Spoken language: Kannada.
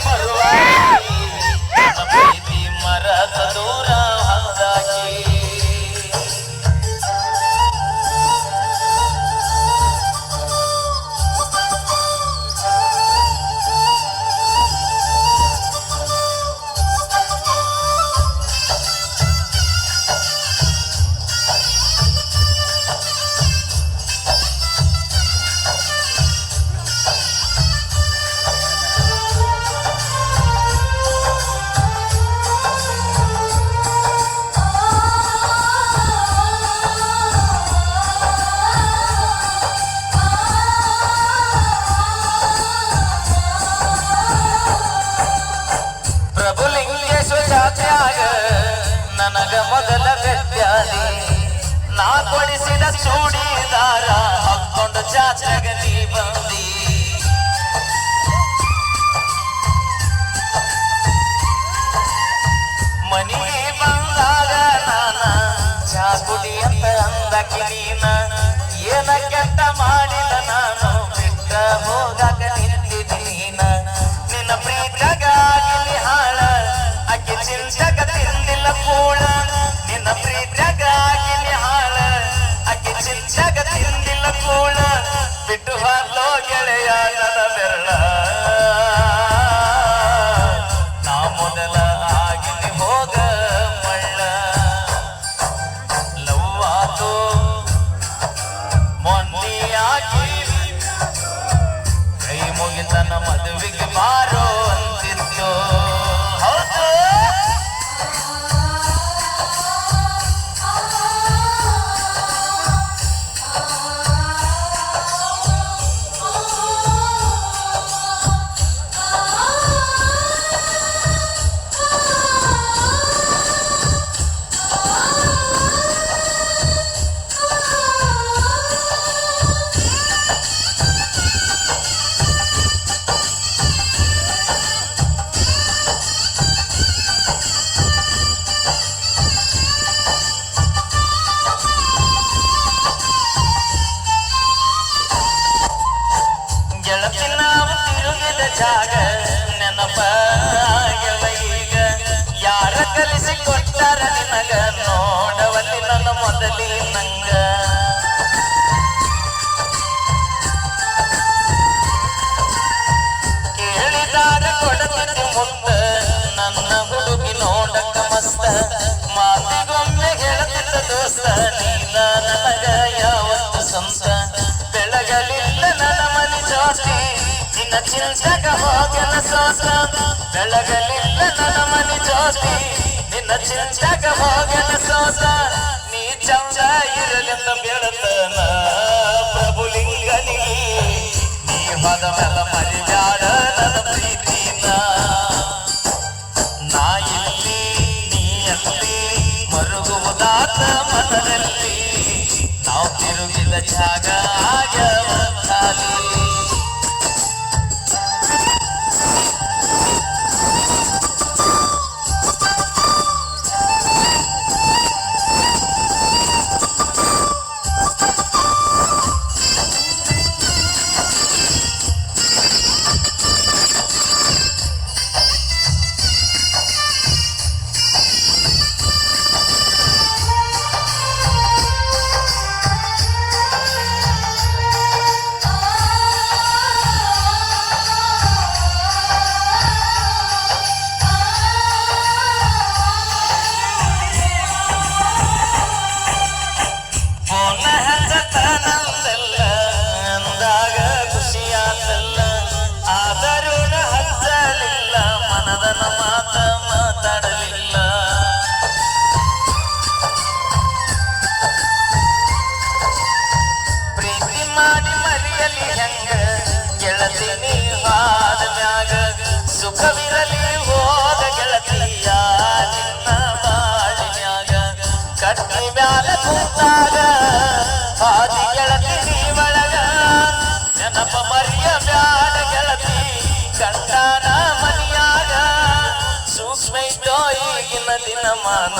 ಮರುವಾಗಿ ಪ್ರೀತಿ ಮರದ ದೂರ ಹಂದಾಗಿ ನನಗ ಮೊದಲ ಗದ್ಯಾದಿ ನಾ ಕೊಡಿಸಿದ ಚೂಡಿದಾರ ಹಾಕೊಂಡು ಜಾತ್ರೆಗ ನೀ ಬಂದಿ ಮನೆಗೆ ಬಂದಾಗ ನಾನ ಚಾ ಕುಡಿ ಅಂತ ಅಂದಕ್ಕೆ ನೀನ ಏನ ಕೆಟ್ಟ ಮಾಡಿದ ನಾನು ಬಿಟ್ಟ ಹೋಗಾಕ ನಿಂತಿದ್ದ ನೀನ ನಿನ್ನ ಪ್ರೀತಗಾಗಿ ಹಾಳ ಅಕ್ಕಿ ಚಿಂತಕ ತಿಂದಿಲ್ಲ ಕೂಳ ನಿನ್ನ ಪ್ರೀತಗಾಗಿ ಹಾಳ ಅಕ್ಕಿ ಚಿಂತಕ ತಿಂದಿಲ್ಲ ಕೂಳ ಬಿಟ್ಟು ಹಾಲೋ ಗೆಳೆಯ ನನ್ನ ಬೆರಳ ನಾ ಮೊದಲ ಆಗಿನಿ ಹೋಗ ಮಳ್ಳ ಲವ್ವಾತು ಮೊನ್ನೆಯಾಗಿ ಕೈ ಮುಗಿತನ ಮದುವೆಗೆ ಬಾರೋ ಅಂತಿತ್ತು ಜಾಗ ನೆನಪಾಗವ ಈಗ ಯಾರ ಕಲಿಸಿ ಕೊಟ್ಟಾರ ನಿನಗ ನೋಡವಲ್ಲಿ ನನ್ನ ಮೊದಲಿ ನಂಗ ಕೇಳಿದಾಗ ಕೊಡತಿದ್ದೆ ಮುತ್ತ ನನ್ನ ಹುಡುಗಿ ನೋಡಕ ಮಸ್ತ ಮಾತಿಗೊಮ್ಮೆ ಹೇಳ್ತಿದ್ದ ದೋಸ್ತ ನೀನ ನನಗ ಯಾವತ್ತು ಸಂಸ ಬೆಳಗಲಿಲ್ಲ ನನ್ನ ಮನಿ ಜೋತಿ ನಿನ್ನ ಚಿಂತಕ ಹೋಗನ ಸೋಸ ಬೆಳಗಲಿಲ್ಲ ನನ್ನ ಮನಿ ಜ್ಯೋತಿ ನಿನ್ನ ಚಿಂತಕ ಹೋಗನ ಸೋಸ ನೀ ಚಂದ ಇರಲಿಲ್ಲ ಬೆಳತನ ಪ್ರಭುಲಿಂಗನಿಗೆ ನೀ ಹೋದ ಮೇಲೆ ಮರಿಬ್ಯಾಡ ನನ್ನ ಪ್ರೀತಿನ ನಾ ಇಲ್ಲಿ ನೀ ಅಲ್ಲಿ ಮರುಗುವುದಾತ ಮನದಲ್ಲಿ ನಾವು ತಿರುಗಿದ ಜಾಗ ಆಗ್ಯವ ಖಾಲಿ ಮಾತಾಡಲಿಲ್ಲ ಪ್ರೀತಿ ಮಾಡಿ ಮರಿಯಲಿ ಹೆಂಗ ಗೆಳತೀನಿ ಹಾದ ಮ್ಯಾಗ ಸುಖವಿರಲಿ ಹೋದ ಗೆಳತಿಯ ನಿನ್ನ ಬಾಳಿನ್ಯಾಗ ಕಟ್ಟಿ ಮ್ಯಾಲ ಕೂತಾಗ ಹಾದಿ ಗೆಳತೀನಿ ಒಳಗ ನೆನಪ ಮರಿಯ ಬ್ಯಾಡ ಗೆಳತಿ ಕಂಡಾನ ಮನಿಯಾಗ ಸೂಕ್ಷ್ಮ ಈಗಿನ ದಿನಮಾನ